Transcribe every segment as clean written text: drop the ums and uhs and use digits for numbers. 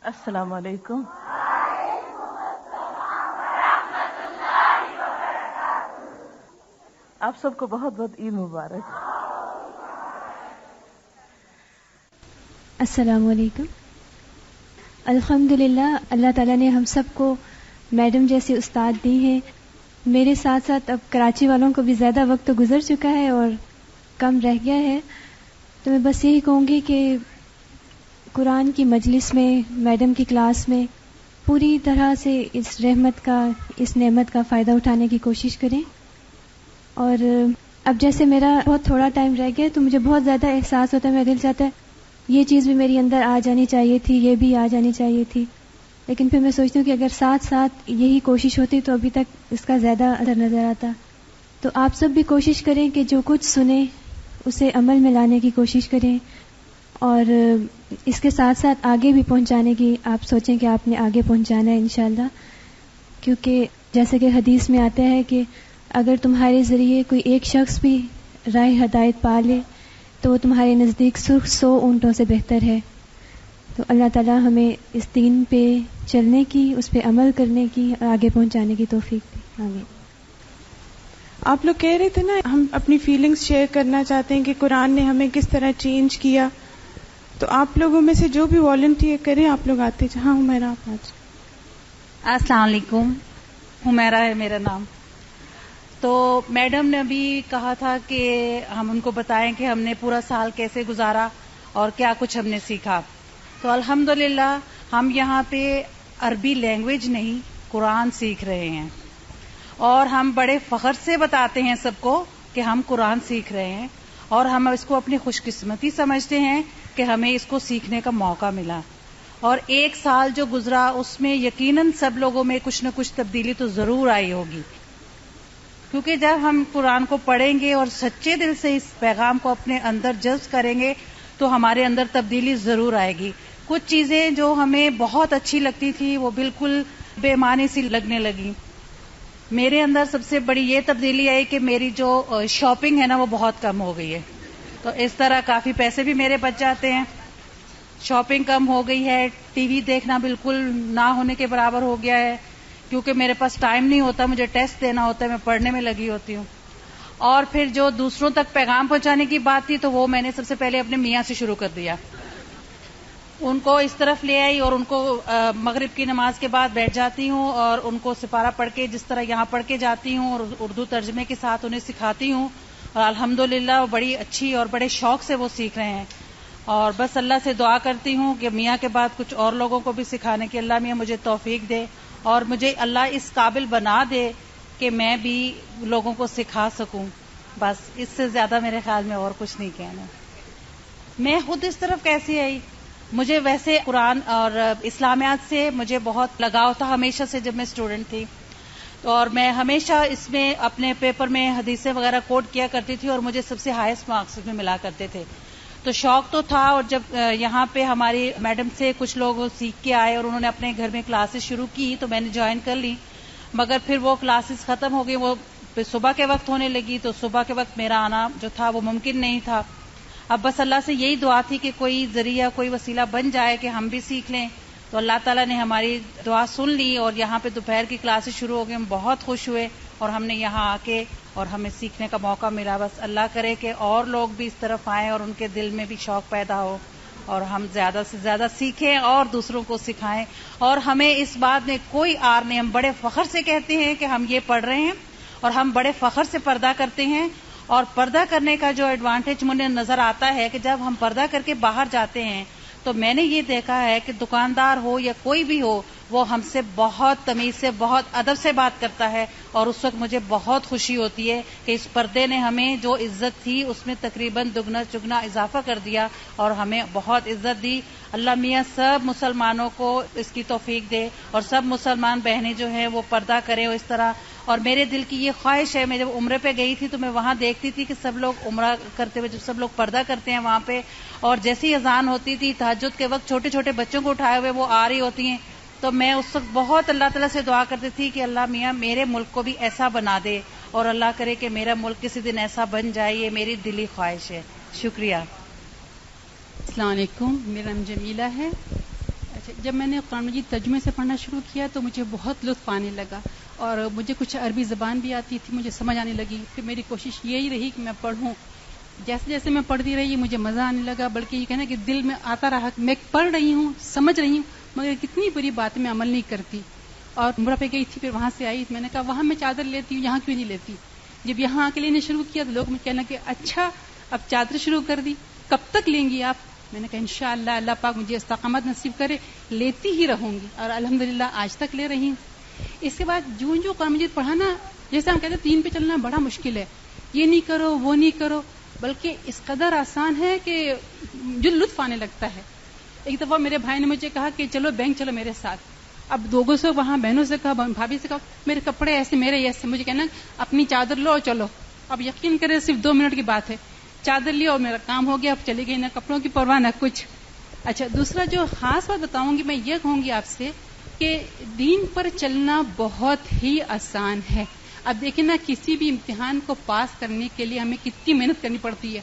السلام علیکم. آپ سب کو بہت بہت عید مبارک. السلام علیکم. الحمدللہ اللہ تعالیٰ نے ہم سب کو میڈم جیسے استاد دی ہیں. میرے ساتھ ساتھ اب کراچی والوں کو بھی زیادہ وقت تو گزر چکا ہے اور کم رہ گیا ہے، تو میں بس یہی کہوں گی کہ قرآن کی مجلس میں، میڈم کی کلاس میں پوری طرح سے اس رحمت کا، اس نعمت کا فائدہ اٹھانے کی کوشش کریں. اور اب جیسے میرا بہت تھوڑا ٹائم رہ گیا تو مجھے بہت زیادہ احساس ہوتا ہے، میرا دل چاہتا ہے یہ چیز بھی میری اندر آ جانی چاہیے تھی، یہ بھی آ جانی چاہیے تھی. لیکن پھر میں سوچتی ہوں کہ اگر ساتھ ساتھ یہی کوشش ہوتی تو ابھی تک اس کا زیادہ اثر نظر آتا. تو آپ سب بھی کوشش کریں کہ جو کچھ سنیں اسے عمل میں لانے کی کوشش کریں، اور اس کے ساتھ ساتھ آگے بھی پہنچانے کی آپ سوچیں کہ آپ نے آگے پہنچانا ہے انشاءاللہ. کیونکہ جیسے کہ حدیث میں آتا ہے کہ اگر تمہارے ذریعے کوئی ایک شخص بھی راہ ہدایت پا لے تو وہ تمہارے نزدیک 100 اونٹوں سے بہتر ہے. تو اللہ تعالیٰ ہمیں اس دین پہ چلنے کی، اس پہ عمل کرنے کی اور آگے پہنچانے کی توفیق دے. آمین. آپ لوگ کہہ رہے تھے نا ہم اپنی فیلنگز شیئر کرنا چاہتے ہیں کہ قرآن نے ہمیں کس طرح چینج کیا، تو آپ لوگوں میں سے جو بھی والنٹیئر کریں آپ لوگ آتے جائیں. ہاں حمیرہ آپ آج. السلام علیکم. حمیرہ ہے میرا نام. تو میڈم نے ابھی کہا تھا کہ ہم ان کو بتائیں کہ ہم نے پورا سال کیسے گزارا اور کیا کچھ ہم نے سیکھا. تو الحمدللہ ہم یہاں پہ عربی لینگویج نہیں قرآن سیکھ رہے ہیں، اور ہم بڑے فخر سے بتاتے ہیں سب کو کہ ہم قرآن سیکھ رہے ہیں، اور ہم اس کو اپنی خوش قسمتی سمجھتے ہیں کہ ہمیں اس کو سیکھنے کا موقع ملا. اور ایک سال جو گزرا اس میں یقیناً سب لوگوں میں کچھ نہ کچھ تبدیلی تو ضرور آئی ہوگی، کیونکہ جب ہم قرآن کو پڑھیں گے اور سچے دل سے اس پیغام کو اپنے اندر جذب کریں گے تو ہمارے اندر تبدیلی ضرور آئے گی. کچھ چیزیں جو ہمیں بہت اچھی لگتی تھی وہ بالکل بے معنی سی لگنے لگی. میرے اندر سب سے بڑی یہ تبدیلی آئی کہ میری جو شاپنگ ہے نا وہ بہت کم ہو گئی ہے. تو اس طرح کافی پیسے بھی میرے بچ جاتے ہیں. شاپنگ کم ہو گئی ہے، ٹی وی دیکھنا بالکل نہ ہونے کے برابر ہو گیا ہے، کیونکہ میرے پاس ٹائم نہیں ہوتا، مجھے ٹیسٹ دینا ہوتا ہے، میں پڑھنے میں لگی ہوتی ہوں. اور پھر جو دوسروں تک پیغام پہنچانے کی بات تھی تو وہ میں نے سب سے پہلے اپنے میاں سے شروع کر دیا. ان کو اس طرف لے آئی اور ان کو مغرب کی نماز کے بعد بیٹھ جاتی ہوں اور ان کو سپارہ پڑھ کے جس طرح یہاں پڑھ کے جاتی ہوں اور اردو ترجمے کے ساتھ انہیں سکھاتی ہوں، اور الحمدللہ بڑی اچھی اور بڑے شوق سے وہ سیکھ رہے ہیں. اور بس اللہ سے دعا کرتی ہوں کہ میاں کے بعد کچھ اور لوگوں کو بھی سکھانے کی اللہ میاں مجھے توفیق دے، اور مجھے اللہ اس قابل بنا دے کہ میں بھی لوگوں کو سکھا سکوں. بس اس سے زیادہ میرے خیال میں اور کچھ نہیں کہنا. میں خود اس طرف کیسے آئی؟ مجھے ویسے قرآن اور اسلامیات سے مجھے بہت لگاؤ تھا ہمیشہ سے جب میں اسٹوڈنٹ تھی، اور میں ہمیشہ اس میں اپنے پیپر میں حدیثیں وغیرہ کوٹ کیا کرتی تھی اور مجھے سب سے ہائیسٹ مارکس میں ملا کرتے تھے. تو شوق تو تھا، اور جب یہاں پہ ہماری میڈم سے کچھ لوگ سیکھ کے آئے اور انہوں نے اپنے گھر میں کلاسز شروع کی تو میں نے جوائن کر لی. مگر پھر وہ کلاسز ختم ہو گئی، وہ صبح کے وقت ہونے لگی تو صبح کے وقت میرا آنا جو تھا وہ ممکن نہیں تھا. اب بس اللہ سے یہی دعا تھی کہ کوئی ذریعہ، کوئی وسیلہ بن جائے کہ ہم بھی سیکھ لیں. تو اللہ تعالیٰ نے ہماری دعا سن لی اور یہاں پہ دوپہر کی کلاسز شروع ہو گئی. ہم بہت خوش ہوئے اور ہم نے یہاں آ کے اور ہمیں سیکھنے کا موقع ملا. بس اللہ کرے کہ اور لوگ بھی اس طرف آئیں اور ان کے دل میں بھی شوق پیدا ہو اور ہم زیادہ سے زیادہ سیکھیں اور دوسروں کو سکھائیں. اور ہمیں اس بات میں کوئی آر نہیں، ہم بڑے فخر سے کہتے ہیں کہ ہم یہ پڑھ رہے ہیں اور ہم بڑے فخر سے پردہ کرتے ہیں. اور پردہ کرنے کا جو ایڈوانٹیج مجھے نظر آتا ہے کہ جب ہم پردہ کر کے باہر جاتے ہیں تو میں نے یہ دیکھا ہے کہ دکاندار ہو یا کوئی بھی ہو وہ ہم سے بہت تمیز سے، بہت ادب سے بات کرتا ہے، اور اس وقت مجھے بہت خوشی ہوتی ہے کہ اس پردے نے ہمیں جو عزت تھی اس میں تقریباً دگنا چگنا اضافہ کر دیا اور ہمیں بہت عزت دی. اللہ میاں سب مسلمانوں کو اس کی توفیق دے اور سب مسلمان بہنیں جو ہیں وہ پردہ کریں اس طرح. اور میرے دل کی یہ خواہش ہے، میں جب عمرے پہ گئی تھی تو میں وہاں دیکھتی تھی کہ سب لوگ عمرہ کرتے ہوئے جب سب لوگ پردہ کرتے ہیں وہاں پہ، اور جیسی اذان ہوتی تھی تہجد کے وقت چھوٹے چھوٹے بچوں کو اٹھائے ہوئے وہ آ رہی ہوتی ہیں، تو میں اس وقت بہت اللہ تعالیٰ سے دعا کرتی تھی کہ اللہ میاں میرے ملک کو بھی ایسا بنا دے، اور اللہ کرے کہ میرا ملک کسی دن ایسا بن جائے. یہ میری دلی خواہش ہے. شکریہ. السلام علیکم، میرا نام جمیلہ ہے. اچھا، جب میں نے قرآن مجید ترجمے سے پڑھنا شروع کیا تو مجھے بہت لطف آنے لگا، اور مجھے کچھ عربی زبان بھی آتی تھی، مجھے سمجھ آنے لگی. پھر میری کوشش یہی رہی کہ میں پڑھوں. جیسے جیسے میں پڑھتی رہی مجھے مزہ آنے لگا، بلکہ یہ کہنا کہ دل میں آتا رہا کہ میں پڑھ رہی ہوں، سمجھ رہی ہوں، مگر کتنی بری بات میں عمل نہیں کرتی. اور عمرہ پہ گئی تھی، پھر وہاں سے آئی، میں نے کہا وہاں میں چادر لیتی ہوں، یہاں کیوں نہیں لیتی. جب یہاں آ کے لینے شروع کیا تو لوگ مجھے کہنا کہ اچھا اب چادر شروع کر دی، کب تک لیں گی آپ؟ میں نے کہا انشاءاللہ اللہ پاک مجھے استقامت نصیب کرے، لیتی ہی رہوں گی، اور الحمدللہ آج تک لے رہی ہوں. اس کے بعد جو قرآن مجید پڑھا نا، جیسے ہم کہتے ہیں دین پہ چلنا بڑا مشکل ہے، یہ نہیں کرو وہ نہیں کرو، بلکہ اس قدر آسان ہے کہ جو لطف آنے لگتا ہے. ایک دفعہ میرے بھائی نے مجھے کہا کہ چلو بینک چلو میرے ساتھ. اب لوگوں سے وہاں بہنوں سے کہا، بھابھی سے کہا میرے کپڑے ایسے میرے ایسے، مجھے کہنا اپنی چادر لو اور چلو. اب یقین کرے صرف 2 منٹ کی بات ہے، چادر لی اور میرا کام ہو گیا، اب چلی گئی، نہ کپڑوں کی پرواہ نہ کچھ. اچھا، دوسرا جو خاص بات بتاؤں گی میں یہ کہوں گی آپ سے کہ دین پر چلنا بہت ہی آسان ہے. اب دیکھیں نا، کسی بھی امتحان کو پاس کرنے کے لیے ہمیں کتنی محنت کرنی پڑتی ہے،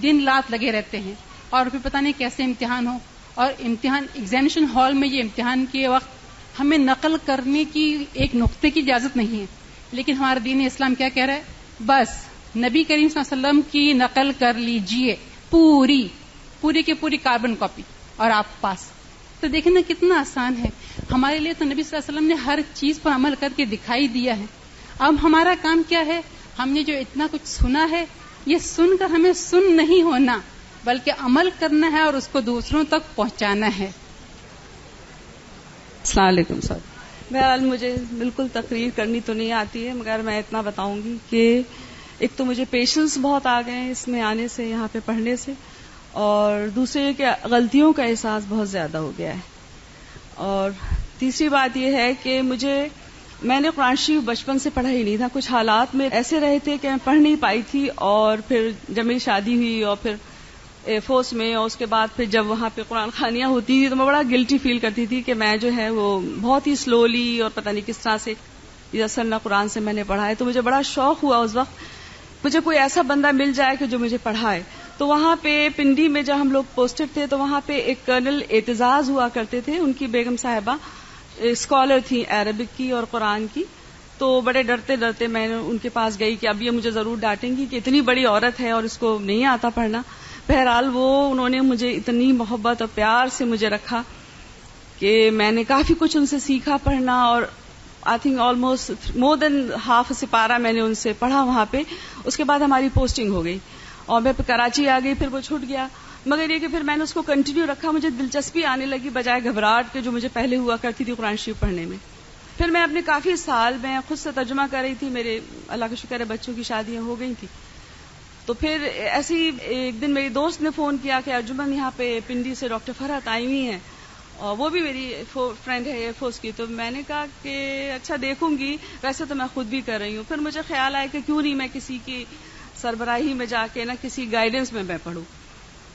دن رات لگے رہتے ہیں، اور پھر پتہ نہیں کیسے امتحان ہو. اور امتحان ایگزامینیشن ہال میں یہ امتحان کے وقت ہمیں نقل کرنے کی ایک نقطے کی اجازت نہیں ہے، لیکن ہمارا دین اسلام کیا کہہ رہا ہے؟ بس نبی کریم صلی اللہ علیہ وسلم کی نقل کر لیجئے پوری کی پوری کاربن کاپی اور آپ پاس. تو دیکھیں نا کتنا آسان ہے ہمارے لیے. تو نبی صلی اللہ علیہ وسلم نے ہر چیز پر عمل کر کے دکھائی دیا ہے. اب ہمارا کام کیا ہے؟ ہم نے جو اتنا کچھ سنا ہے، یہ سن کر ہمیں سن نہیں ہونا، بلکہ عمل کرنا ہے اور اس کو دوسروں تک پہنچانا ہے. السلام علیکم سر. بہرحال مجھے بالکل تقریر کرنی تو نہیں آتی ہے، مگر میں اتنا بتاؤں گی کہ ایک تو مجھے پیشنس بہت آ گئے ہیں اس میں آنے سے، یہاں پہ پڑھنے سے، اور دوسرے کہ غلطیوں کا احساس بہت زیادہ ہو گیا ہے. اور تیسری بات یہ ہے کہ میں نے قرآن شریف بچپن سے پڑھا ہی نہیں تھا. کچھ حالات میں ایسے رہے تھے کہ میں پڑھ نہیں پائی تھی، اور پھر جب میری شادی ہوئی اور پھر ایئر فورس میں، اور اس کے بعد پھر جب وہاں پہ قرآن خوانیاں ہوتی تھی تو میں بڑا گلٹی فیل کرتی تھی کہ میں جو ہے وہ بہت ہی سلولی اور پتہ نہیں کس طرح سے یسر نہ قرآن سے میں نے پڑھا ہے. تو مجھے بڑا شوق ہوا اس وقت مجھے کوئی ایسا بندہ مل جائے کہ جو مجھے پڑھائے. تو وہاں پہ پنڈی میں جب ہم لوگ پوسٹڈ تھے تو وہاں پہ ایک کرنل اعتزاز ہوا کرتے تھے، ان کی بیگم صاحبہ اسکالر تھی عربک کی اور قرآن کی. تو بڑے ڈرتے ڈرتے میں ان کے پاس گئی کہ اب یہ مجھے ضرور ڈانٹیں گی کہ اتنی بڑی عورت ہے اور اس کو نہیں آتا پڑھنا. بہرحال انہوں نے مجھے اتنی محبت اور پیار سے مجھے رکھا کہ میں نے کافی کچھ ان سے سیکھا پڑھنا، اور I think almost more than half سپارہ میں نے ان سے پڑھا وہاں پہ. اس کے بعد ہماری پوسٹنگ ہو گئی اور میں کراچی آ گئی، پھر وہ چھوٹ گیا. مگر یہ کہ پھر میں نے اس کو کنٹینیو رکھا، مجھے دلچسپی آنے لگی بجائے گھبراہٹ کے جو مجھے پہلے ہوا کرتی تھی قرآن شریف پڑھنے میں. پھر میں اپنے کافی سال میں خود سے ترجمہ کر رہی تھی، میرے اللہ کا شکر ہے بچوں کی شادیاں ہو گئی تھی. تو پھر ایسی ایک دن میری دوست نے فون کیا کہ ارجمن یہاں پہ پنڈی سے ڈاکٹر فرحت آئی ہوئی ہیں، اور وہ بھی میری فرینڈ ہے ایئر فورس کی. تو میں نے کہا کہ اچھا دیکھوں گی، ویسے تو میں خود بھی کر رہی ہوں. پھر مجھے خیال آیا کہ کیوں نہیں میں کسی کی سربراہی میں جا کے کسی گائیڈنس میں پڑھوں.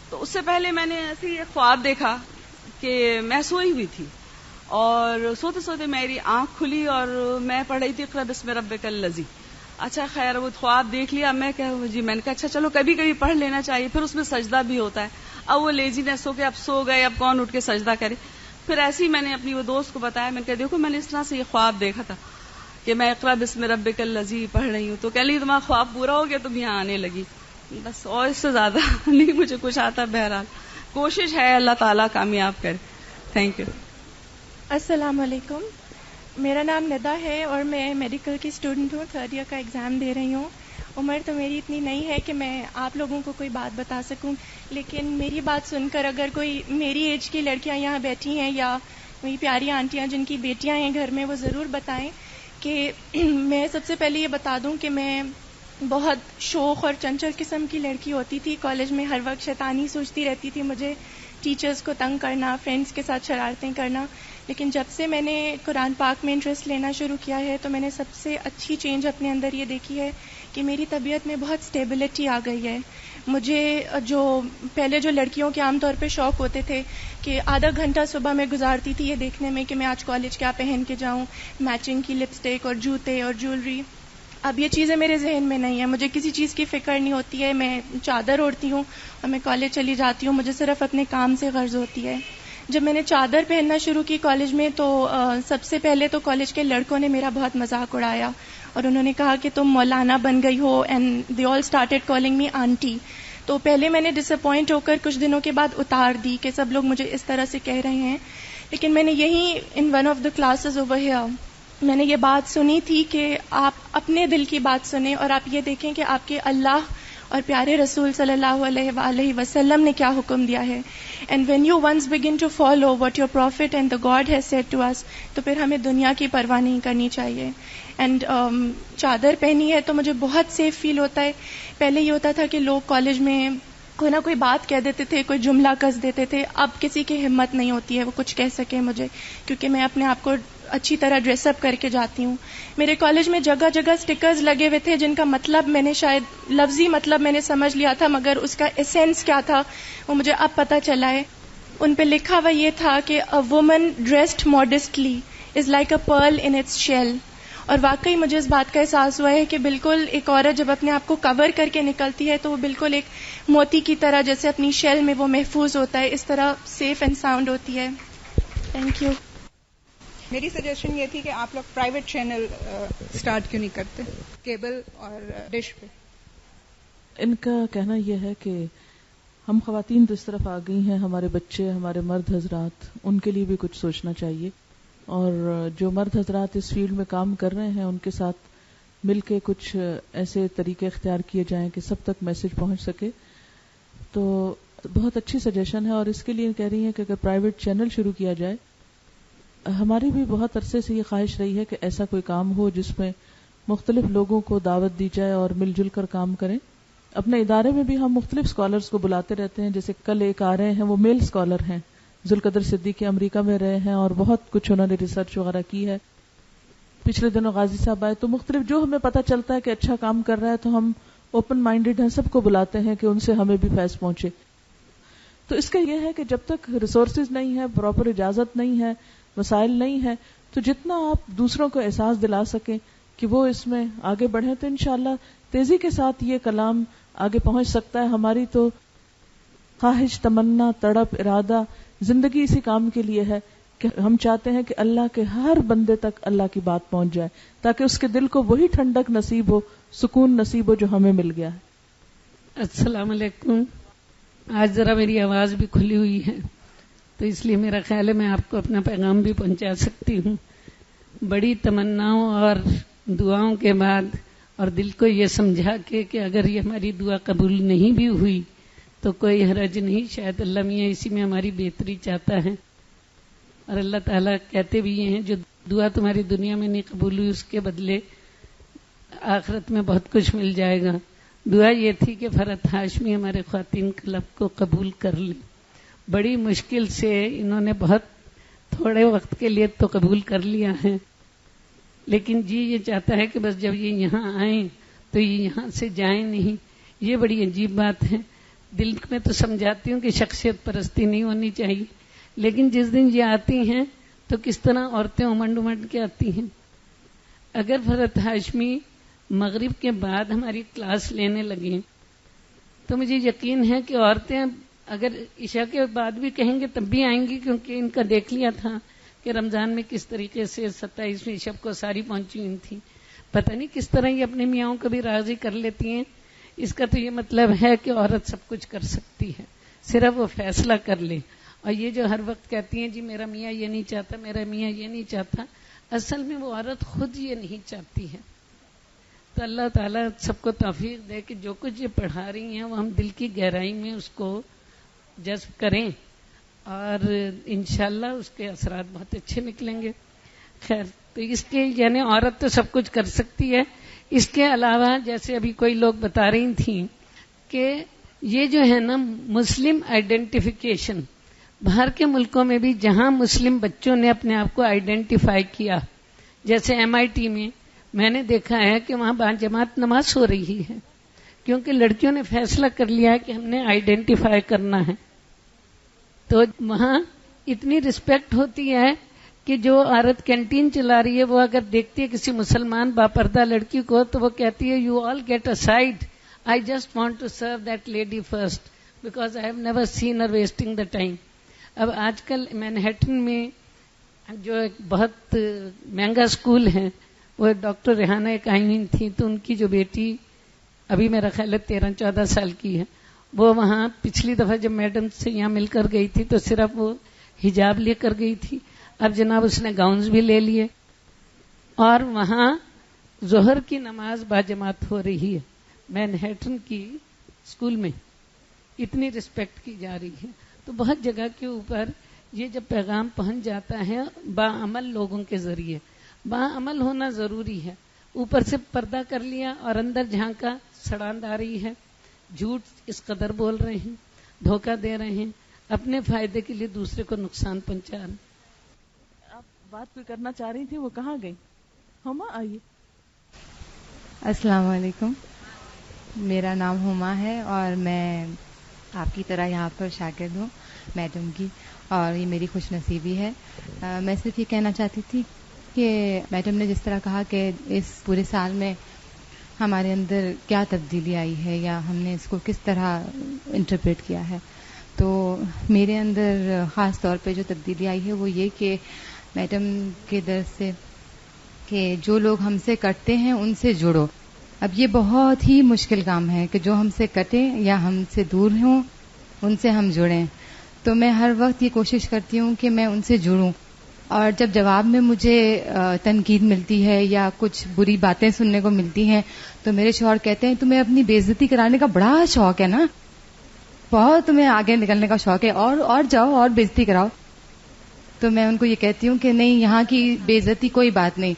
تو اس سے پہلے میں نے ایسے ہی ایک خواب دیکھا کہ میں سوئی ہوئی تھی، اور سوتے سوتے میری آنکھ کھلی اور میں پڑھ رہی تھی اقرأ بسم ربک الذی. اچھا خیر وہ خواب دیکھ لیا. میں نے کہا اچھا چلو کبھی کبھی پڑھ لینا چاہیے، پھر اس میں سجدہ بھی ہوتا ہے. اب وہ لیزینس ہو کے اب سو گئے، اب کون اٹھ کے سجدہ کرے. پھر ایسے ہی میں نے اپنی وہ دوست کو بتایا، میں نے کہا دیکھو میں نے اس طرح سے یہ خواب دیکھا تھا کہ میں اقرأ بسم ربک الذی پڑھ رہی ہوں. تو کہہ لی تمہارا خواب پورا ہو گیا، تم یہاں آنے لگی. بس اور اس سے زیادہ نہیں مجھے کچھ آتا. بہرحال کوشش ہے، اللہ تعالیٰ کامیاب کرے. Thank you. السلام علیکم، میرا نام ندا ہے اور میں میڈیکل کی اسٹوڈنٹ ہوں، 3rd ایئر کا ایگزام دے رہی ہوں. عمر تو میری اتنی نہیں ہے کہ میں آپ لوگوں کو کوئی بات بتا سکوں، لیکن میری بات سن کر اگر کوئی میری ایج کی لڑکیاں یہاں بیٹھی ہیں یا میری پیاری آنٹیاں جن کی بیٹیاں ہیں گھر میں، وہ ضرور بتائیں کہ میں سب سے پہلے یہ بتا دوں کہ میں بہت شوق اور چنچل قسم کی لڑکی ہوتی تھی. کالج میں ہر وقت شیطانی سوچتی رہتی تھی، مجھے ٹیچرز کو تنگ کرنا، فرینڈز کے ساتھ شرارتیں کرنا. لیکن جب سے میں نے قرآن پاک میں انٹرسٹ لینا شروع کیا ہے تو میں نے سب سے اچھی چینج اپنے اندر یہ دیکھی ہے کہ میری طبیعت میں بہت اسٹیبلٹی آ گئی ہے. مجھے جو پہلے جو لڑکیوں کے عام طور پہ شوق ہوتے تھے کہ آدھا گھنٹہ صبح میں گزارتی تھی یہ دیکھنے میں کہ میں آج کالج کیا پہن کے جاؤں، میچنگ کی لپسٹک اور جوتے اور جیولری، اب یہ چیزیں میرے ذہن میں نہیں ہیں. مجھے کسی چیز کی فکر نہیں ہوتی ہے، میں چادر اوڑھتی ہوں اور میں کالج چلی جاتی ہوں، مجھے صرف اپنے کام سے غرض ہوتی ہے. جب میں نے چادر پہننا شروع کی کالج میں تو سب سے پہلے تو کالج کے لڑکوں نے میرا بہت مذاق اڑایا اور انہوں نے کہا کہ تم مولانا بن گئی ہو، and they all started calling me aunty. تو پہلے میں نے ڈس اپوائنٹ ہو کر کچھ دنوں کے بعد اتار دی کہ سب لوگ مجھے اس طرح سے کہہ رہے ہیں. لیکن میں نے یہی in one of the classes over here میں نے یہ بات سنی تھی کہ آپ اپنے دل کی بات سنیں اور آپ یہ دیکھیں کہ آپ کے اللہ اور پیارے رسول صلی اللہ علیہ وآلہ وسلم نے کیا حکم دیا ہے. And when you once begin to follow what your prophet and the god has said to us, تو پھر ہمیں دنیا کی پرواہ نہیں کرنی چاہیے. اینڈ چادر پہنی ہے تو مجھے بہت سیف فیل ہوتا ہے. پہلے یہ ہوتا تھا کہ لوگ کالج میں کوئی نہ کوئی بات کہہ دیتے تھے، کوئی جملہ کس دیتے تھے. اب کسی کی ہمت نہیں ہوتی ہے وہ کچھ کہہ سکے مجھے، کیونکہ میں اپنے آپ کو اچھی طرح ڈریس اپ کر کے جاتی ہوں. میرے کالج میں جگہ جگہ سٹیکرز لگے ہوئے تھے جن کا مطلب میں نے شاید لفظی مطلب میں نے سمجھ لیا تھا، مگر اس کا ایسنس کیا تھا وہ مجھے اب پتہ چلا ہے. ان پہ لکھا ہوا یہ تھا کہ a woman dressed modestly is like a pearl in its shell. اور واقعی مجھے اس بات کا احساس ہوا ہے کہ بالکل ایک عورت جب اپنے آپ کو کور کر کے نکلتی ہے تو وہ بالکل ایک موتی کی طرح جیسے اپنی شیل میں وہ محفوظ ہوتا ہے، اس طرح سیف اینڈ ساؤنڈ ہوتی ہے. Thank you. میری سجیشن یہ تھی کہ آپ لوگ پرائیویٹ چینل سٹارٹ کیوں نہیں کرتے کیبل اور ڈش پہ. ان کا کہنا یہ ہے کہ ہم خواتین تو اس طرف آ گئی ہیں، ہمارے بچے، ہمارے مرد حضرات، ان کے لیے بھی کچھ سوچنا چاہیے. اور جو مرد حضرات اس فیلڈ میں کام کر رہے ہیں ان کے ساتھ مل کے کچھ ایسے طریقے اختیار کیے جائیں کہ سب تک میسج پہنچ سکے. تو بہت اچھی سجیشن ہے اور اس کے لیے کہہ رہی ہیں کہ اگر پرائیویٹ چینل شروع کیا جائے. ہماری بھی بہت عرصے سے یہ خواہش رہی ہے کہ ایسا کوئی کام ہو جس میں مختلف لوگوں کو دعوت دی جائے اور مل جل کر کام کریں. اپنے ادارے میں بھی ہم مختلف اسکالرس کو بلاتے رہتے ہیں. جیسے کل ایک آ رہے ہیں، وہ میل اسکالر ہیں، ذوالقدر صدیقی، امریکہ میں رہے ہیں اور بہت کچھ انہوں نے ریسرچ وغیرہ کی ہے. پچھلے دنوں غازی صاحب آئے. تو مختلف جو ہمیں پتہ چلتا ہے کہ اچھا کام کر رہا ہے تو ہم اوپن مائنڈیڈ ہیں، سب کو بلاتے ہیں کہ ان سے ہمیں بھی فیض پہنچے. تو اس کا یہ ہے کہ جب تک ریسورسز نہیں ہے، پراپر اجازت نہیں ہے، وسائل نہیں ہے، تو جتنا آپ دوسروں کو احساس دلا سکیں کہ وہ اس میں آگے بڑھیں تو انشاءاللہ تیزی کے ساتھ یہ کلام آگے پہنچ سکتا ہے. ہماری تو خواہش، تمنا، تڑپ، ارادہ زندگی اسی کام کے لیے ہے کہ ہم چاہتے ہیں کہ اللہ کے ہر بندے تک اللہ کی بات پہنچ جائے تاکہ اس کے دل کو وہی ٹھنڈک نصیب ہو، سکون نصیب ہو جو ہمیں مل گیا ہے. السلام علیکم. آج ذرا میری آواز بھی کھلی ہوئی ہے تو اس لیے میرا خیال ہے میں آپ کو اپنا پیغام بھی پہنچا سکتی ہوں. بڑی تمناؤں اور دعاؤں کے بعد اور دل کو یہ سمجھا کہ اگر یہ ہماری دعا قبول نہیں بھی ہوئی تو کوئی حرج نہیں، شاید اللہ میاں اسی میں ہماری بہتری چاہتا ہے. اور اللہ تعالیٰ کہتے بھی یہ ہیں جو دعا تمہاری دنیا میں نہیں قبول ہوئی اس کے بدلے آخرت میں بہت کچھ مل جائے گا. دعا یہ تھی کہ فرحت ہاشمی ہمارے خواتین کلب کو قبول کر لیں. بڑی مشکل سے انہوں نے بہت تھوڑے وقت کے لیے تو قبول کر لیا ہے، لیکن جی یہ چاہتا ہے کہ بس جب یہ یہاں آئیں تو یہ یہاں سے جائیں نہیں. یہ بڑی عجیب بات ہے. دل میں تو سمجھاتی ہوں کہ شخصیت پرستی نہیں ہونی چاہیے، لیکن جس دن یہ آتی ہیں تو کس طرح عورتیں امنڈ امنڈ کے آتی ہیں. اگر فرحت ہاشمی مغرب کے بعد ہماری کلاس لینے لگیں تو مجھے یقین ہے کہ عورتیں اگر عشاء کے بعد بھی کہیں گے تب بھی آئیں گی، کیونکہ ان کا دیکھ لیا تھا کہ رمضان میں کس طریقے سے 27ویں شب کو ساری پہنچی ہوئی تھی. پتہ نہیں کس طرح یہ اپنے میاں کو بھی راضی کر لیتی ہیں. اس کا تو یہ مطلب ہے کہ عورت سب کچھ کر سکتی ہے، صرف وہ فیصلہ کر لے. اور یہ جو ہر وقت کہتی ہیں جی میرا میاں یہ نہیں چاہتا، میرا میاں یہ نہیں چاہتا، اصل میں وہ عورت خود یہ نہیں چاہتی ہے. تو اللہ تعالیٰ سب کو توفیق دے کہ جو کچھ یہ پڑھا رہی ہیں وہ ہم دل کی گہرائی میں اس کو جذب کریں اور انشاءاللہ اس کے اثرات بہت اچھے نکلیں گے. خیر، تو اس کے یعنی عورت تو سب کچھ کر سکتی ہے. اس کے علاوہ جیسے ابھی کوئی لوگ بتا رہی تھیں کہ یہ جو ہے نا مسلم آئیڈینٹیفیکیشن، باہر کے ملکوں میں بھی جہاں مسلم بچوں نے اپنے آپ کو آئیڈینٹیفائی کیا، جیسے MIT میں نے دیکھا ہے کہ وہاں باجماعت نماز ہو رہی ہے کیونکہ لڑکیوں نے فیصلہ کر لیا ہے کہ ہم نے آئیڈینٹیفائی کرنا ہے. تو وہاں اتنی رسپیکٹ ہوتی ہے کہ جو عورت کینٹین چلا رہی ہے وہ اگر دیکھتی ہے کسی مسلمان باپردہ لڑکی کو تو وہ کہتی ہے you all get aside, I just want to serve that lady first because I have never seen her wasting the time. اب آج کل مینہٹن میں جو ایک بہت مہنگا اسکول ہے وہ ڈاکٹر ریحانہ ایک آئین تھی، تو ان کی جو بیٹی ابھی میرا خیال ہے 13-14 سال کی ہے، وہ وہاں پچھلی دفعہ جب میڈم سے یہاں مل کر گئی تھی تو صرف وہ حجاب لے کر گئی تھی. اب جناب اس نے گاؤنز بھی لے لیے اور وہاں ظہر کی نماز باجماعت ہو رہی ہے. مینہٹن کی اسکول میں اتنی رسپیکٹ کی جا رہی ہے. تو بہت جگہ کے اوپر یہ جب پیغام پہنچ جاتا ہے باعمل لوگوں کے ذریعے، باعمل ہونا ضروری ہے. اوپر سے پردہ کر لیا اور اندر جھانکا، سڑاند آ رہی ہے، جھوٹ اس قدر بول رہے ہیں، دھوکہ دے رہے ہیں، اپنے فائدے کے لیے دوسرے کو نقصان پہنچا رہے ہیں. آپ بات کوئی کرنا چاہ رہی تھی، وہ کہاں گئی؟ ہما آئیے. السلام علیکم، میرا نام ہما ہے اور میں آپ کی طرح یہاں پر شاگرد ہوں میڈم کی، اور یہ میری خوش نصیبی ہے. میں صرف یہ کہنا چاہتی تھی کہ میڈم نے جس طرح کہا کہ اس پورے سال میں ہمارے اندر کیا تبدیلی آئی ہے یا ہم نے اس کو کس طرح انٹرپریٹ کیا ہے، تو میرے اندر خاص طور پہ جو تبدیلی آئی ہے وہ یہ کہ میڈم کے درس سے کہ جو لوگ ہم سے کٹتے ہیں ان سے جڑو. اب یہ بہت ہی مشکل کام ہے کہ جو ہم سے کٹیں یا ہم سے دور ہوں ان سے ہم جڑیں. تو میں ہر وقت یہ کوشش کرتی ہوں کہ میں ان سے جڑوں، اور جب جواب میں مجھے تنقید ملتی ہے یا کچھ بری باتیں سننے کو ملتی ہیں تو میرے شوہر کہتے ہیں تمہیں اپنی بے عزتی کرانے کا بڑا شوق ہے نا، بہت تمہیں آگے نکلنے کا شوق ہے، اور جاؤ اور بے عزتی کراؤ. تو میں ان کو یہ کہتی ہوں کہ نہیں، یہاں کی بے عزتی کوئی بات نہیں.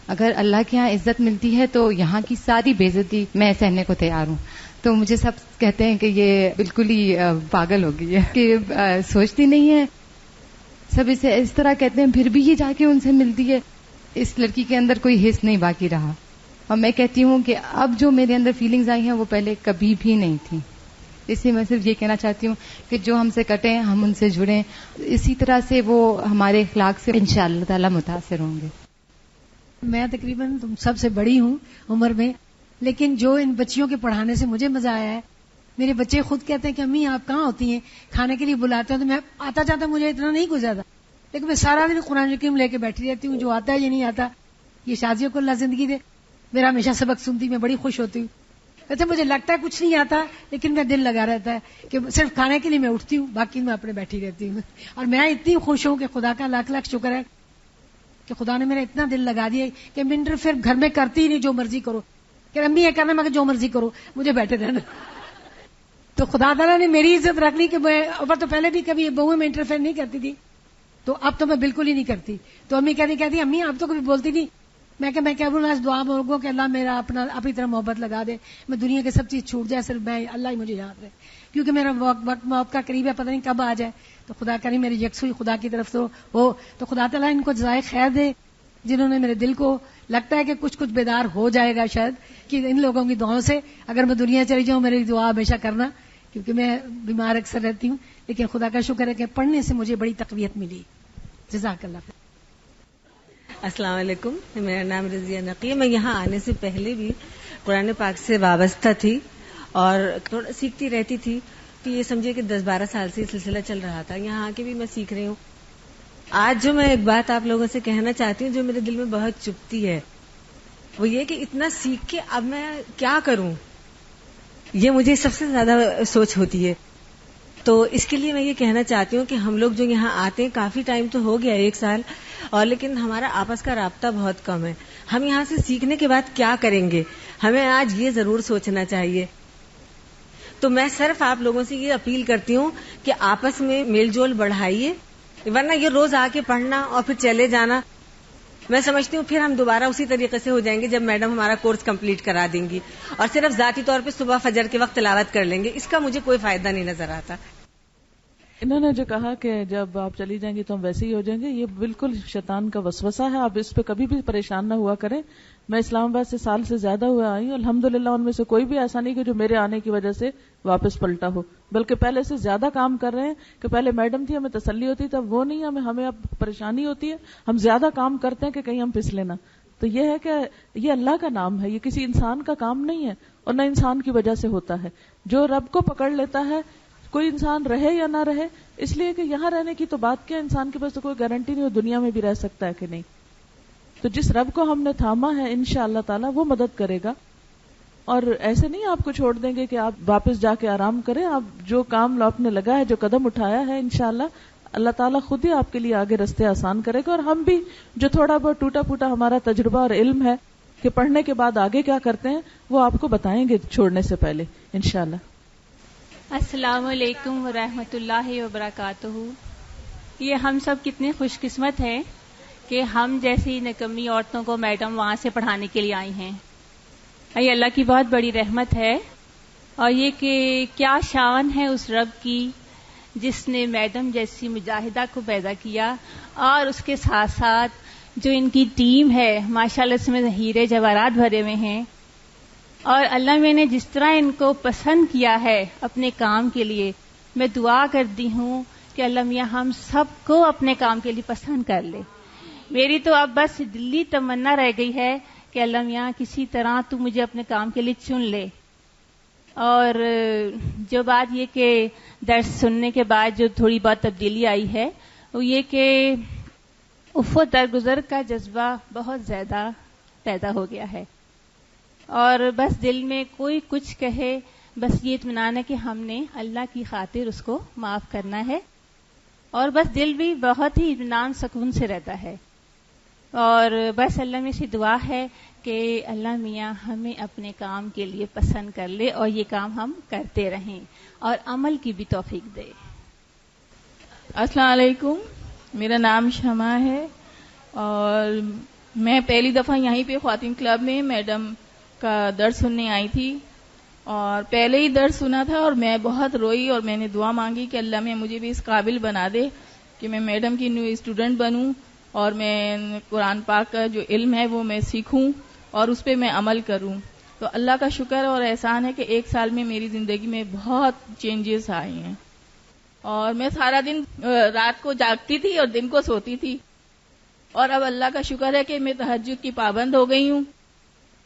اگر اللہ کے یہاں عزت ملتی ہے تو یہاں کی ساری بے عزتی میں سہنے کو تیار ہوں. تو مجھے سب کہتے ہیں کہ یہ بالکل ہی پاگل ہو گئی ہے کہ سوچتی نہیں ہے. سب اسے اس طرح کہتے ہیں، پھر بھی یہ جا کے ان سے ملتی ہے. اس لڑکی کے اندر کوئی حس نہیں باقی رہا. اور میں کہتی ہوں کہ اب جو میرے اندر فیلنگز آئی ہیں وہ پہلے کبھی بھی نہیں تھیں. اس لیے میں صرف یہ کہنا چاہتی ہوں کہ جو ہم سے کٹیں ہم ان سے جڑیں، اسی طرح سے وہ ہمارے اخلاق سے انشاءاللہ تعالی متاثر ہوں گے. میں تقریباً تم سب سے بڑی ہوں عمر میں، لیکن جو ان بچیوں کے پڑھانے سے مجھے مزہ آیا ہے، میرے بچے خود کہتے ہیں کہ امی آپ کہاں ہوتی ہیں، کھانے کے لیے بلاتے ہیں تو میں آتا جاتا مجھے اتنا نہیں کچھ زیادہ، لیکن میں سارا دن قرآن حکیم لے کے بیٹھی رہتی ہوں. جو آتا ہے یہ نہیں آتا، یہ شازیوں کو اللہ زندگی دے. میرا ہمیشہ سبق سنتی، میں بڑی خوش ہوتی ہوں. ویسے مجھے لگتا ہے کچھ نہیں آتا، لیکن میں دل لگا رہتا ہے کہ صرف کھانے کے لیے میں اٹھتی ہوں، باقی میں اپنے بیٹھی رہتی ہوں. اور میں اتنی خوش ہوں کہ خدا کا لاکھ لاکھ شکر ہے کہ خدا نے میرا اتنا دل لگا دیا کہ میں انٹرفیئر گھر میں کرتی ہی نہیں، جو مرضی کرو. کہ امی یہ کرنا، مگر جو مرضی کرو، مجھے بیٹھے رہنا. تو خدا تعالیٰ نے میری عزت رکھ لی کہ میں اوپر تو پہلے بھی کبھی بہو میں انٹرفیئر نہیں کرتی تھی، تو اب تو میں بالکل ہی نہیں کرتی. تو امی کہتی امی آپ تو کبھی بولتی نہیں. میں کیا بولوں، آج دعا مانگو کہ اللہ میرا اپنی طرح محبت لگا دے، میں دنیا کے سب چیز چھوٹ جائے، صرف میں اللہ ہی مجھے یاد رہے، کیونکہ میرا وقت موت کا قریب ہے، پتہ نہیں کب آ جائے. تو خدا کریم میری یکسوئی خدا کی طرف سے ہو. تو خدا تعالیٰ ان کو جزائے خیر دے جنہوں نے میرے دل کو لگتا ہے کہ کچھ بیدار ہو جائے گا شاید، کہ ان لوگوں کی دعاؤں سے اگر میں دنیا چلی جاؤں میری دعا ہمیشہ کرنا، کیونکہ میں بیمار اکثر رہتی ہوں. لیکن خدا کا شکر ہے کہ پڑھنے سے مجھے بڑی تقویت ملی. جزاک اللہ. السلام علیکم، میرا نام رضیہ نقی ہے. میں یہاں آنے سے پہلے بھی قرآن پاک سے وابستہ تھی اور تھوڑا سیکھتی رہتی تھی. کہ یہ سمجھے کہ 10-12 سال سے یہ سلسلہ چل رہا تھا. یہاں آ کے بھی میں سیکھ رہی ہوں. آج جو میں ایک بات آپ لوگوں سے کہنا چاہتی ہوں جو میرے دل میں بہت چبھتی ہے، وہ یہ کہ اتنا سیکھ کے اب میں کیا کروں، یہ مجھے سب سے زیادہ سوچ ہوتی ہے. تو اس کے لیے میں یہ کہنا چاہتی ہوں کہ ہم لوگ جو یہاں آتے ہیں، کافی ٹائم تو ہو گیا 1 سال، اور لیکن ہمارا آپس کا رابطہ بہت کم ہے. ہم یہاں سے سیکھنے کے بعد کیا کریں گے، ہمیں آج یہ ضرور سوچنا چاہیے. تو میں صرف آپ لوگوں سے یہ اپیل کرتی ہوں کہ آپس میں میل جول بڑھائیے، ورنہ یہ روز آ کے پڑھنا اور پھر چلے جانا، میں سمجھتی ہوں پھر ہم دوبارہ اسی طریقے سے ہو جائیں گے جب میڈم ہمارا کورس کمپلیٹ کرا دیں گی، اور صرف ذاتی طور پہ صبح فجر کے وقت تلاوت کر لیں گے. اس کا مجھے کوئی فائدہ نہیں نظر آتا. انہوں نے جو کہا کہ جب آپ چلی جائیں گی تو ہم ویسے ہی ہو جائیں گے، یہ بالکل شیطان کا وسوسہ ہے. آپ اس پہ کبھی بھی پریشان نہ ہوا کریں. میں اسلام آباد سے سال سے زیادہ ہوا آئی ہوں، الحمدللہ ان میں سے کوئی بھی ایسا نہیں کہ جو میرے آنے کی وجہ سے واپس پلٹا ہو، بلکہ پہلے سے زیادہ کام کر رہے ہیں. کہ پہلے میڈم تھی ہمیں تسلی ہوتی تھی، اب وہ نہیں، ہمیں اب پریشانی ہوتی ہے. ہم زیادہ کام کرتے ہیں کہ کہیں ہم پھس لینا. تو یہ ہے کہ یہ اللہ کا نام ہے، یہ کسی انسان کا کام نہیں ہے، اور نہ انسان کی وجہ سے ہوتا ہے. جو رب کو پکڑ لیتا ہے کوئی انسان رہے یا نہ رہے، اس لیے کہ یہاں رہنے کی تو بات کیا، انسان کے پاس تو کوئی گارنٹی نہیں وہ دنیا میں بھی رہ سکتا ہے کہ نہیں. تو جس رب کو ہم نے تھاما ہے انشاءاللہ تعالی وہ مدد کرے گا. اور ایسے نہیں آپ کو چھوڑ دیں گے کہ آپ واپس جا کے آرام کریں. آپ جو کام آپ نے لگا ہے، جو قدم اٹھایا ہے، انشاءاللہ اللہ تعالیٰ خود ہی آپ کے لیے آگے رستے آسان کرے گا. اور ہم بھی جو تھوڑا بہت ٹوٹا پھوٹا ہمارا تجربہ اور علم ہے کہ پڑھنے کے بعد آگے کیا کرتے ہیں، وہ آپ کو بتائیں گے چھوڑنے سے پہلے انشاءاللہ. السلام علیکم ورحمۃ اللہ وبرکاتہ. یہ ہم سب کتنے خوش قسمت ہیں کہ ہم جیسی نکمی عورتوں کو میڈم وہاں سے پڑھانے کے لیے آئی ہیں. یہ اللہ کی بہت بڑی رحمت ہے. اور یہ کہ کیا شان ہے اس رب کی جس نے میڈم جیسی مجاہدہ کو پیدا کیا، اور اس کے ساتھ ساتھ جو ان کی ٹیم ہے ماشاءاللہ اس میں ہیرے جواہرات بھرے ہوئے ہیں. اور اللہ میں نے جس طرح ان کو پسند کیا ہے اپنے کام کے لیے، میں دعا کرتی ہوں کہ اللہ میاں ہم سب کو اپنے کام کے لیے پسند کر لے. میری تو اب بس دلی تمنا رہ گئی ہے کہ اللہ میاں کسی طرح تو مجھے اپنے کام کے لیے چن لے. اور جو بات یہ کہ درس سننے کے بعد جو تھوڑی بہت تبدیلی آئی ہے وہ یہ کہ عفو درگزر کا جذبہ بہت زیادہ پیدا ہو گیا ہے. اور بس دل میں کوئی کچھ کہے بس یہ اطمینان ہے کہ ہم نے اللہ کی خاطر اس کو معاف کرنا ہے. اور بس دل بھی بہت ہی اطمینان سکون سے رہتا ہے. اور بس اللہ میں سے دعا ہے کہ اللہ میاں ہمیں اپنے کام کے لیے پسند کر لے اور یہ کام ہم کرتے رہیں اور عمل کی بھی توفیق دے. السلام علیکم، میرا نام شمع ہے اور میں پہلی دفعہ یہیں پہ خواتین کلب میں میڈم کا درس سننے آئی تھی. اور پہلے ہی درس سنا تھا اور میں بہت روئی اور میں نے دعا مانگی کہ اللہ میں مجھے بھی اس قابل بنا دے کہ میں میڈم کی نیو اسٹوڈنٹ بنوں اور میں قرآن پاک کا جو علم ہے وہ میں سیکھوں اور اس پہ میں عمل کروں. تو اللہ کا شکر اور احسان ہے کہ 1 سال میں میری زندگی میں بہت چینجز آئے ہیں. اور میں سارا دن رات کو جاگتی تھی اور دن کو سوتی تھی. اور اب اللہ کا شکر ہے کہ میں تہجد کی پابند ہو گئی ہوں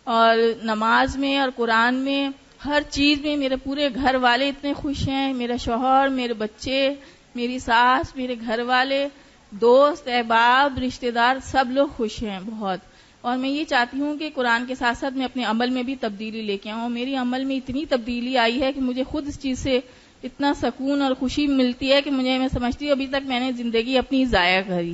اور نماز میں اور قرآن میں ہر چیز میں میرے پورے گھر والے اتنے خوش ہیں. میرا شوہر، میرے بچے، میری ساس، میرے گھر والے، دوست، احباب، رشتہ دار سب لوگ خوش ہیں بہت. اور میں یہ چاہتی ہوں کہ قرآن کے ساتھ ساتھ میں اپنے عمل میں بھی تبدیلی لے کے آؤں. میری عمل میں اتنی تبدیلی آئی ہے کہ مجھے خود اس چیز سے اتنا سکون اور خوشی ملتی ہے کہ میں سمجھتی ہوں ابھی تک میں نے زندگی اپنی ضائع کری.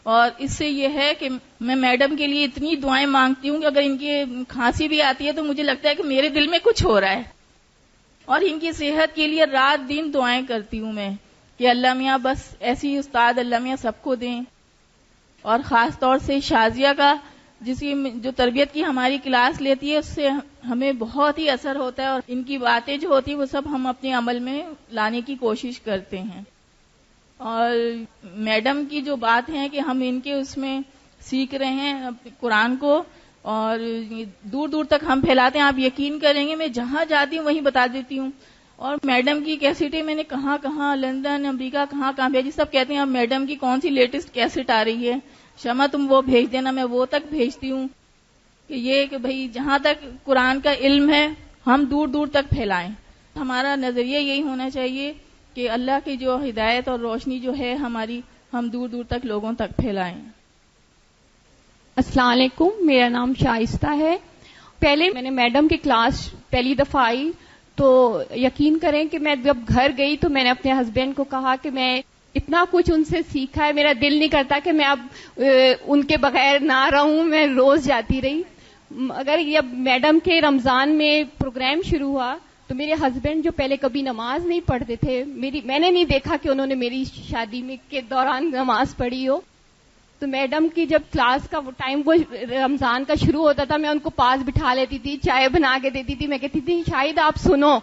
اور اس سے یہ ہے کہ میں میڈم کے لیے اتنی دعائیں مانگتی ہوں کہ اگر ان کی کھانسی بھی آتی ہے تو مجھے لگتا ہے کہ میرے دل میں کچھ ہو رہا ہے. اور ان کی صحت کے لیے رات دن دعائیں کرتی ہوں میں کہ اللہ میاں بس ایسی استاد اللہ میاں سب کو دیں. اور خاص طور سے شازیہ کا جس کی جو تربیت کی ہماری کلاس لیتی ہے اس سے ہمیں بہت ہی اثر ہوتا ہے اور ان کی باتیں جو ہوتی ہیں وہ سب ہم اپنے عمل میں لانے کی کوشش کرتے ہیں. اور میڈم کی جو بات ہے کہ ہم ان کے اس میں سیکھ رہے ہیں قرآن کو اور دور دور تک ہم پھیلاتے ہیں. آپ یقین کریں گے میں جہاں جاتی ہوں وہیں بتا دیتی ہوں. اور میڈم کی کیسٹیں میں نے کہاں کہاں لندن، امریکہ کہاں کہاں بھیجی. سب کہتے ہیں اب میڈم کی کون سی لیٹسٹ کیسٹ آ رہی ہے، شمع تم وہ بھیج دینا. میں وہ تک بھیجتی ہوں کہ یہ کہ بھئی جہاں تک قرآن کا علم ہے ہم دور دور تک پھیلائیں. ہمارا نظریہ یہی ہونا چاہیے کہ اللہ کی جو ہدایت اور روشنی جو ہے ہماری ہم دور دور تک لوگوں تک پھیلائیں. السلام علیکم، میرا نام شائستہ ہے. پہلے میں نے میڈم کی کلاس پہلی دفعہ آئی تو یقین کریں کہ میں جب گھر گئی تو میں نے اپنے ہسبینڈ کو کہا کہ میں اتنا کچھ ان سے سیکھا ہے، میرا دل نہیں کرتا کہ میں اب ان کے بغیر نہ رہوں. میں روز جاتی رہی. اگر یہ میڈم کے رمضان میں پروگرام شروع ہوا تو میرے ہسبینڈ جو پہلے کبھی نماز نہیں پڑھتے تھے، میں نے نہیں دیکھا کہ انہوں نے میری شادی میں کے دوران نماز پڑھی ہو. تو میڈم کی جب کلاس کا ٹائم وہ رمضان کا شروع ہوتا تھا میں ان کو پاس بٹھا لیتی تھی، چائے بنا کے دیتی تھی. میں کہتی تھی شاید آپ سنو.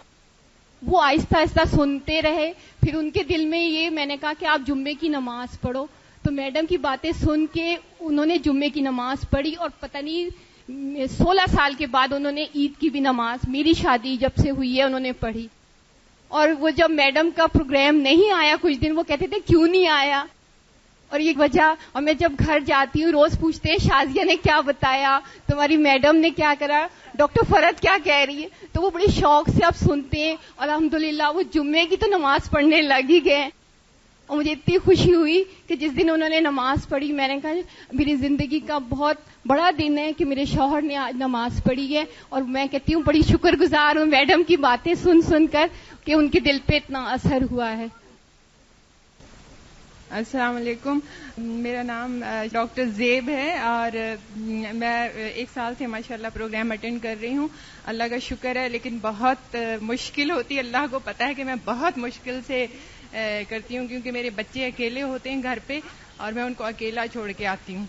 وہ آہستہ آہستہ سنتے رہے. پھر ان کے دل میں یہ میں نے کہا کہ آپ جمعے کی نماز پڑھو. تو میڈم کی باتیں سن کے انہوں نے جمعے کی نماز پڑھی اور پتہ نہیں 16 سال کے بعد انہوں نے عید کی بھی نماز میری شادی جب سے ہوئی ہے انہوں نے پڑھی. اور وہ جب میڈم کا پروگرام نہیں آیا کچھ دن وہ کہتے تھے کیوں نہیں آیا اور یہ وجہ. اور میں جب گھر جاتی ہوں روز پوچھتے ہیں شازیہ نے کیا بتایا، تمہاری میڈم نے کیا کرا. ڈاکٹر فرحت کیا کہہ رہی ہے. تو وہ بڑے شوق سے اب سنتے ہیں. الحمدللہ وہ جمعے کی تو نماز پڑھنے لگ ہی گئے. اور مجھے اتنی خوشی ہوئی کہ جس دن انہوں نے نماز پڑھی میں نے کہا میری زندگی کا بہت بڑا دن ہے کہ میرے شوہر نے آج نماز پڑھی ہے. اور میں کہتی ہوں بڑی شکر گزار ہوں میڈم کی باتیں سن سن کر کہ ان کے دل پہ اتنا اثر ہوا ہے. السلام علیکم. میرا نام ڈاکٹر زیب ہے اور میں 1 سال سے ماشاءاللہ پروگرام اٹینڈ کر رہی ہوں. اللہ کا شکر ہے لیکن بہت مشکل ہوتی ہے. اللہ کو پتا ہے کہ میں بہت مشکل سے کرتی ہوں کیونکہ میرے بچے اکیلے ہوتے ہیں گھر پہ اور میں ان کو اکیلا چھوڑ کے آتی ہوں.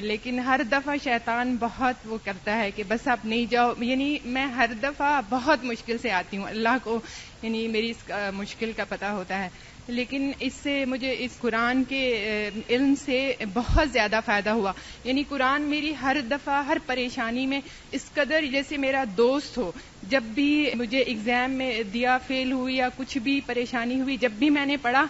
لیکن ہر دفعہ شیطان بہت وہ کرتا ہے کہ بس آپ نہیں جاؤ. یعنی میں ہر دفعہ بہت مشکل سے آتی ہوں. اللہ کو یعنی میری اس مشکل کا پتہ ہوتا ہے. لیکن اس سے مجھے اس قرآن کے علم سے بہت زیادہ فائدہ ہوا. یعنی قرآن میری ہر دفعہ ہر پریشانی میں اس قدر جیسے میرا دوست ہو. جب بھی مجھے ایگزام میں دیا فیل ہوئی یا کچھ بھی پریشانی ہوئی جب بھی میں نے پڑھا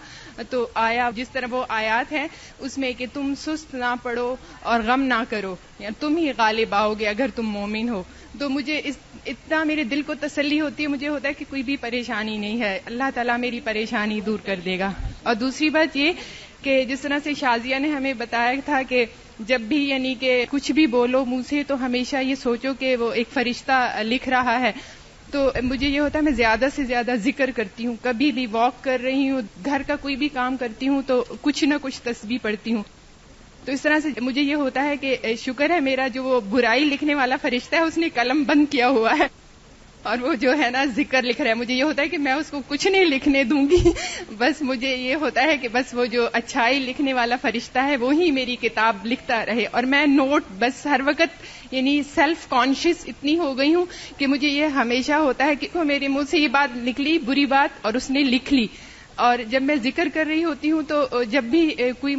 تو آیا جس طرح وہ آیات ہے اس میں کہ تم سست نہ پڑھو اور غم نہ کرو یا تم ہی غالب آؤ گے اگر تم مومن ہو. تو مجھے اتنا میرے دل کو تسلی ہوتی ہے. مجھے ہوتا ہے کہ کوئی بھی پریشانی نہیں ہے اللہ تعالیٰ میری پریشانی دور کر دے گا. اور دوسری بات یہ کہ جس طرح سے شازیہ نے ہمیں بتایا تھا کہ جب بھی یعنی کہ کچھ بھی بولو منہ سے تو ہمیشہ یہ سوچو کہ وہ ایک فرشتہ لکھ رہا ہے. تو مجھے یہ ہوتا ہے میں زیادہ سے زیادہ ذکر کرتی ہوں. کبھی بھی واک کر رہی ہوں گھر کا کوئی بھی کام کرتی ہوں تو کچھ نہ کچھ تسبیح پڑھتی ہوں. تو اس طرح سے مجھے یہ ہوتا ہے کہ شکر ہے میرا جو وہ برائی لکھنے والا فرشتہ ہے اس نے قلم بند کیا ہوا ہے اور وہ جو ہے نا ذکر لکھ رہا ہے. مجھے یہ ہوتا ہے کہ میں اس کو کچھ نہیں لکھنے دوں گی. بس مجھے یہ ہوتا ہے کہ بس وہ جو اچھائی لکھنے والا فرشتہ ہے وہی میری کتاب لکھتا رہے. اور میں نوٹ بس ہر وقت یعنی سیلف کانشیس اتنی ہو گئی ہوں کہ مجھے یہ ہمیشہ ہوتا ہے کہ میرے منہ سے یہ بات نکلی بری بات اور اس نے لکھ لی. اور جب میں ذکر کر رہی ہوتی ہوں تو جب بھی کوئی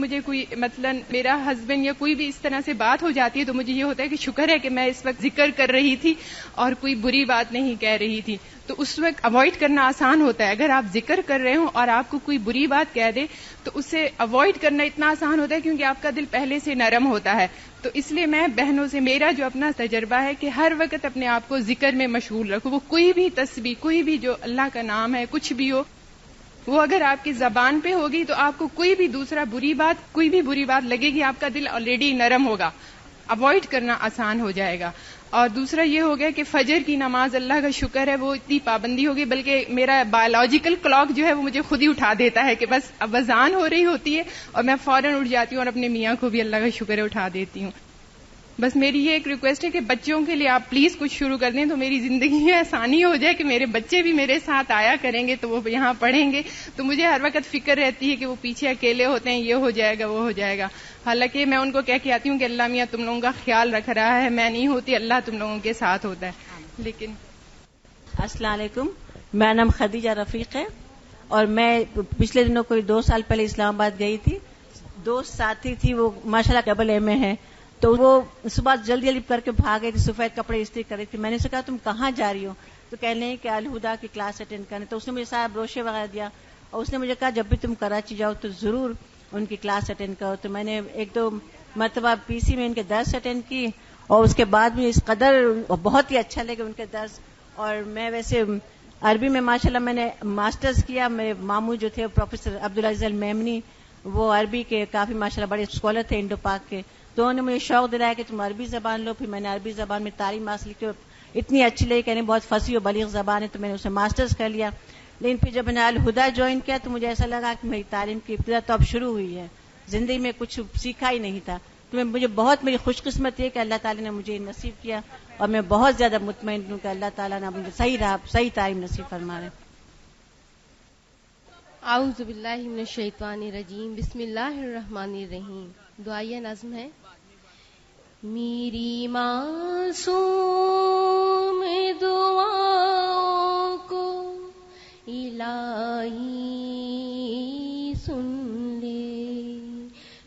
مثلا میرا ہسبینڈ یا کوئی بھی اس طرح سے بات ہو جاتی ہے تو مجھے یہ ہوتا ہے کہ شکر ہے کہ میں اس وقت ذکر کر رہی تھی اور کوئی بری بات نہیں کہہ رہی تھی. تو اس وقت اوائڈ کرنا آسان ہوتا ہے. اگر آپ ذکر کر رہے ہوں اور آپ کو کوئی بری بات کہہ دے تو اسے اوائڈ کرنا اتنا آسان ہوتا ہے کیونکہ آپ کا دل پہلے سے نرم ہوتا ہے. تو اس لیے میں بہنوں سے میرا جو اپنا تجربہ ہے کہ ہر وقت اپنے آپ کو ذکر میں مشغول رکھو. وہ کوئی بھی تسبیح کوئی بھی جو اللہ کا نام ہے کچھ بھی ہو وہ اگر آپ کی زبان پہ ہوگی تو آپ کو کوئی بھی دوسرا کوئی بھی بری بات لگے گی آپ کا دل آلریڈی نرم ہوگا. اوائڈ کرنا آسان ہو جائے گا. اور دوسرا یہ ہو گیا کہ فجر کی نماز اللہ کا شکر ہے وہ اتنی پابندی ہوگی بلکہ میرا بایولوجیکل کلاک جو ہے وہ مجھے خود ہی اٹھا دیتا ہے کہ بس اب اذان ہو رہی ہوتی ہے اور میں فوراً اٹھ جاتی ہوں اور اپنے میاں کو بھی اللہ کا شکر ہے اٹھا دیتی ہوں. بس میری یہ ایک ریکویسٹ ہے کہ بچوں کے لیے آپ پلیز کچھ شروع کر دیں تو میری زندگی میں آسانی ہو جائے کہ میرے بچے بھی میرے ساتھ آیا کریں گے تو وہ یہاں پڑھیں گے. تو مجھے ہر وقت فکر رہتی ہے کہ وہ پیچھے اکیلے ہوتے ہیں یہ ہو جائے گا وہ ہو جائے گا. حالانکہ میں ان کو کہہ کے آتی ہوں کہ اللہ میاں تم لوگوں کا خیال رکھ رہا ہے میں نہیں ہوتی اللہ تم لوگوں کے ساتھ ہوتا ہے. لیکن السلام علیکم. میرا نام خدیجہ رفیق ہے اور میں پچھلے دنوں کوئی 2 سال پہلے اسلام آباد گئی تھی. دوست ساتھی تھی وہ ماشاءاللہ ڈبل ایم اے ہے تو وہ صبح جلدی جلدی کر کے بھاگ گئی تھی. سفید کپڑے استری کر رہی تھی. میں نے سے کہا تم کہاں جا رہی ہو تو کہنے لگی کہ الہدا کی کلاس اٹینڈ کرنے. تو اس نے مجھے سارا بروشر وغیرہ دیا اور اس نے مجھے کہا جب بھی تم کراچی جاؤ تو ضرور ان کی کلاس اٹینڈ کرو. تو میں نے 1-2 مرتبہ پی سی میں ان کے درس اٹینڈ کی اور اس کے بعد مجھے اس قدر بہت ہی اچھا لگا ان کے درس. اور میں ویسے عربی میں ماشاءاللہ میں نے ماسٹرز کیا. میرے ماموں جو تھے پروفیسر عبدالعزیز المیمنی وہ عربی کے کافی ماشاءاللہ بڑے اسکالر تھے انڈو پاک کے. تو انہوں نے مجھے شوق دلایا کہ تم عربی زبان لو. پھر میں نے عربی زبان میں تعلیم حاصل کی. اتنی اچھی لگی کہ بہت فصیح و بلیغ زبان ہے تو میں نے اسے ماسٹرز کر لیا. لیکن پھر جب میں نے الہدا جوائن کیا تو مجھے ایسا لگا کہ میری تعلیم کی ابتدا تو اب شروع ہوئی ہے. زندگی میں کچھ سیکھا ہی نہیں تھا. تو مجھے بہت میری خوش قسمت ہے کہ اللہ تعالیٰ نے مجھے نصیب کیا اور میں بہت زیادہ مطمئن ہوں کہ اللہ تعالیٰ نے مجھے صحیح تعلیم نصیب فرما رہے. اعوذ باللہ من الشیطان الرجیم. بسم اللہ الرحمن الرحیم. دعائیہ نظم ہے. میری معصوم دعاؤں کو الہی سن لے.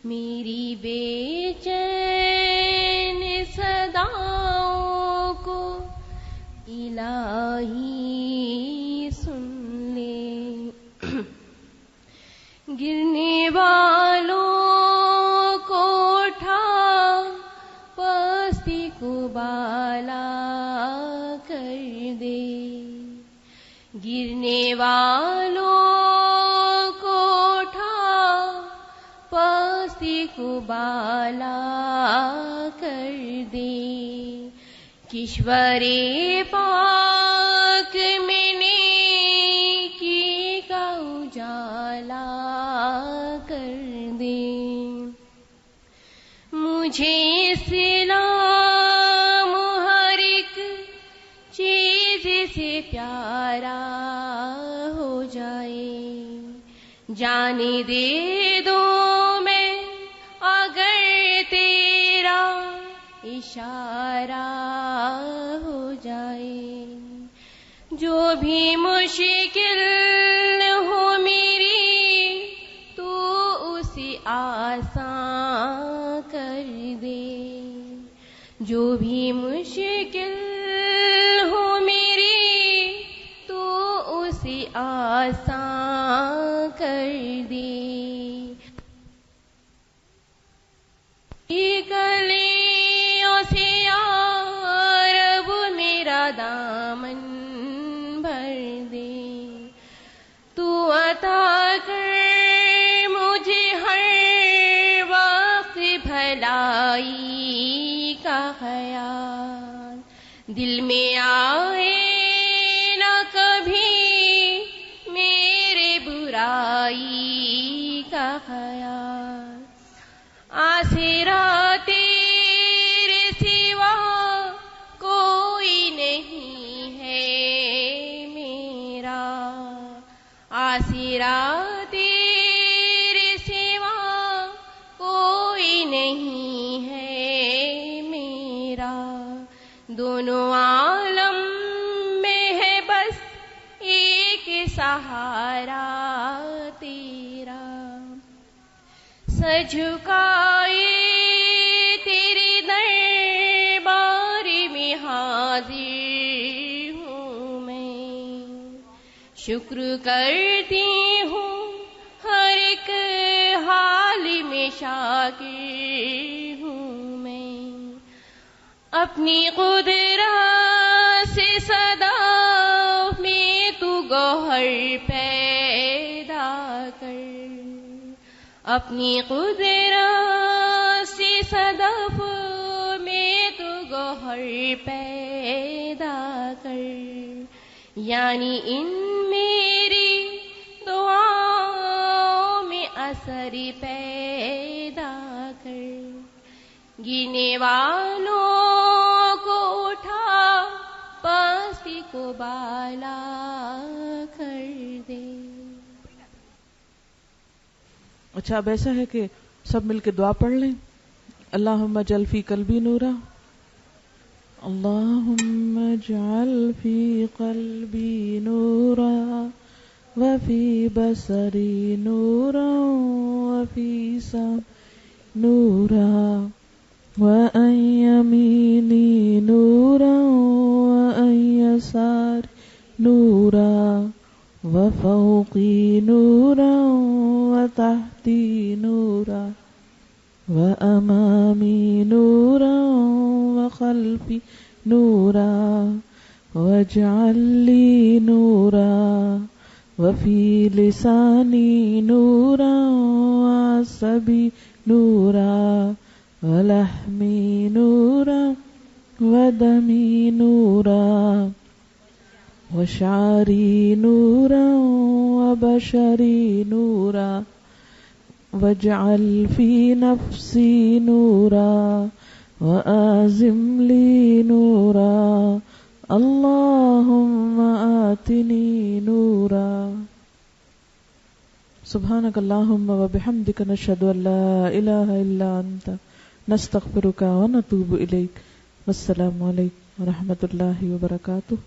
میری بے چین صداؤں کو الہی سن لے. گرنے والوں کو اٹھا پستی کو بالا گرنے والوں کو اٹھا پستی کو بالا کر دے، کشور پاک میں نیکی کا اجالا کر دے، مجھے اسلام ہر ایک چیز سے پیارا ہو جائے، جانے دے دوں میں اگر تیرا اشارہ ہو جائے، جو بھی مشکل ہو میری تو اسے آسان کر دے، جو بھی مشکل ہو میری تو اسے آسان کر دے، گلیوں سے یا رب میرا دامن بھر دے، تو عطا کر مجھے ہر وقت بھلائی کا خیال، دل میں آئے نہ کبھی میرے برائی کا خیال، آسرا تیرے سوا کوئی نہیں ہے میرا، آسرا تیرے سوا کوئی نہیں ہے میرا، دونوں عالم میں ہے بس ایک سہارا تیرا، سر جھکائے تیرے دربار میں حاضر ہوں میں، شکر کرتی ہوں ہر ایک حال میں شاکر ہوں میں، اپنی قدرت سے صدا میں تو گوہر پیدا کر، اپنی قدرت سے صدف میں تو گوہر پیدا کر، یعنی ان میری دعاؤں میں اثر پیدا کر، گرنے والوں کو اٹھا پستی کو بالا کر دے۔ اچھا اب ایسا ہے کہ سب مل کے دعا پڑھ لیں، اللہم اجعل فی قلبی نورا، اللہم اجعل فی قلبی نورا وفی بصری نورا وفی سمعی نورا وعن یمینی نورا وعن یساری نورا وفوقی نورا وتحتی نورا وأمامي نورا وخلفي نورا واجعل لي نورا وفي لساني نورا وعصبي نورا ولحمي نورا ودمي نورا وشعري نورا وبشري نورا واجعل في نفسي نورا وآزم لي نورا اللهم آتني نورا۔ سبحانك اللهم وبحمدك نشهد أن لا إله إلا أنت نستغفرك ونتوب إليك۔ والسلام عليكم ورحمة الله وبركاته۔